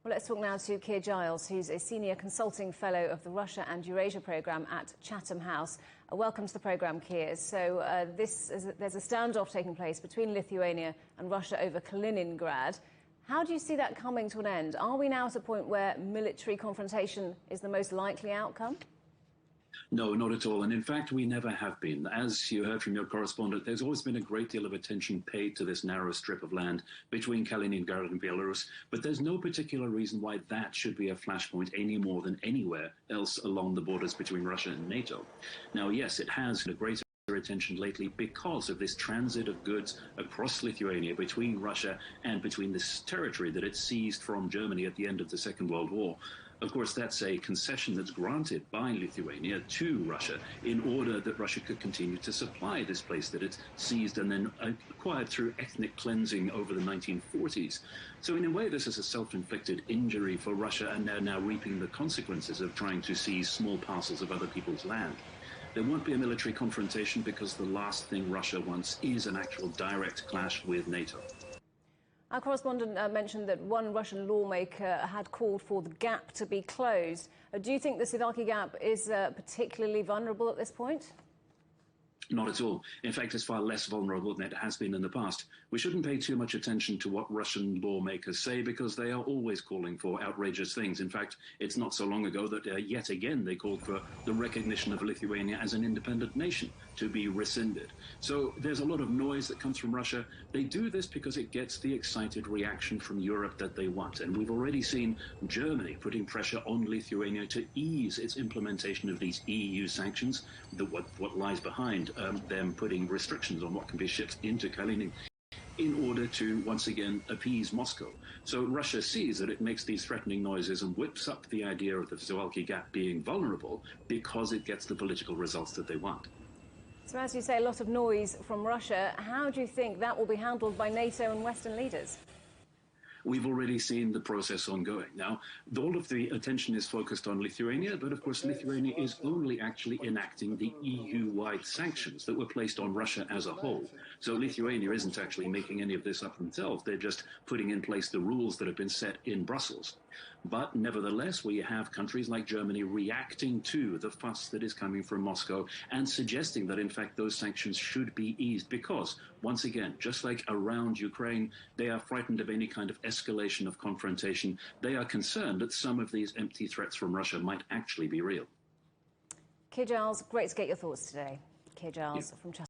Well, let's talk now to Keir Giles, who's a senior consulting fellow of the Russia and Eurasia programme at Chatham House. Welcome to the programme, Keir. So there's a standoff taking place between Lithuania and Russia over Kaliningrad. How do you see that coming to an end? Are we now at a point where military confrontation is the most likely outcome? No, not at all. And in fact, we never have been. As you heard from your correspondent, there's always been a great deal of attention paid to this narrow strip of land between Kaliningrad and Belarus. But there's no particular reason why that should be a flashpoint any more than anywhere else along the borders between Russia and NATO. Now, yes, it has a great attention lately because of this transit of goods across Lithuania between Russia and between this territory that it seized from Germany at the end of the Second World War. Of course, that's a concession that's granted by Lithuania to Russia in order that Russia could continue to supply this place that it seized and then acquired through ethnic cleansing over the 1940s. So in a way, this is a self-inflicted injury for Russia, and they're now reaping the consequences of trying to seize small parcels of other people's land. There won't be a military confrontation because the last thing Russia wants is an actual direct clash with NATO. Our correspondent mentioned that one Russian lawmaker had called for the gap to be closed. Do you think the Suwalki gap is particularly vulnerable at this point? Not at all. In fact, it's far less vulnerable than it has been in the past. We shouldn't pay too much attention to what Russian lawmakers say because they are always calling for outrageous things. In fact, it's not so long ago that yet again they called for the recognition of Lithuania as an independent nation to be rescinded. So there's a lot of noise that comes from Russia. They do this because it gets the excited reaction from Europe that they want. And we've already seen Germany putting pressure on Lithuania to ease its implementation of these EU sanctions, what lies behind them putting restrictions on what can be shipped into Kaliningrad in order to, once again, appease Moscow. So Russia sees that it makes these threatening noises and whips up the idea of the Suwalki gap being vulnerable because it gets the political results that they want. So as you say, a lot of noise from Russia. How do you think that will be handled by NATO and Western leaders? We've already seen the process ongoing. Now, all of the attention is focused on Lithuania, but of course Lithuania is only actually enacting the EU-wide sanctions that were placed on Russia as a whole. So Lithuania isn't actually making any of this up themselves. They're just putting in place the rules that have been set in Brussels. But nevertheless, we have countries like Germany reacting to the fuss that is coming from Moscow and suggesting that, in fact, those sanctions should be eased because, once again, just like around Ukraine, they are frightened of any kind of escalation of confrontation. They are concerned that some of these empty threats from Russia might actually be real. Keir Giles, great to get your thoughts today. Keir Giles from Chatham.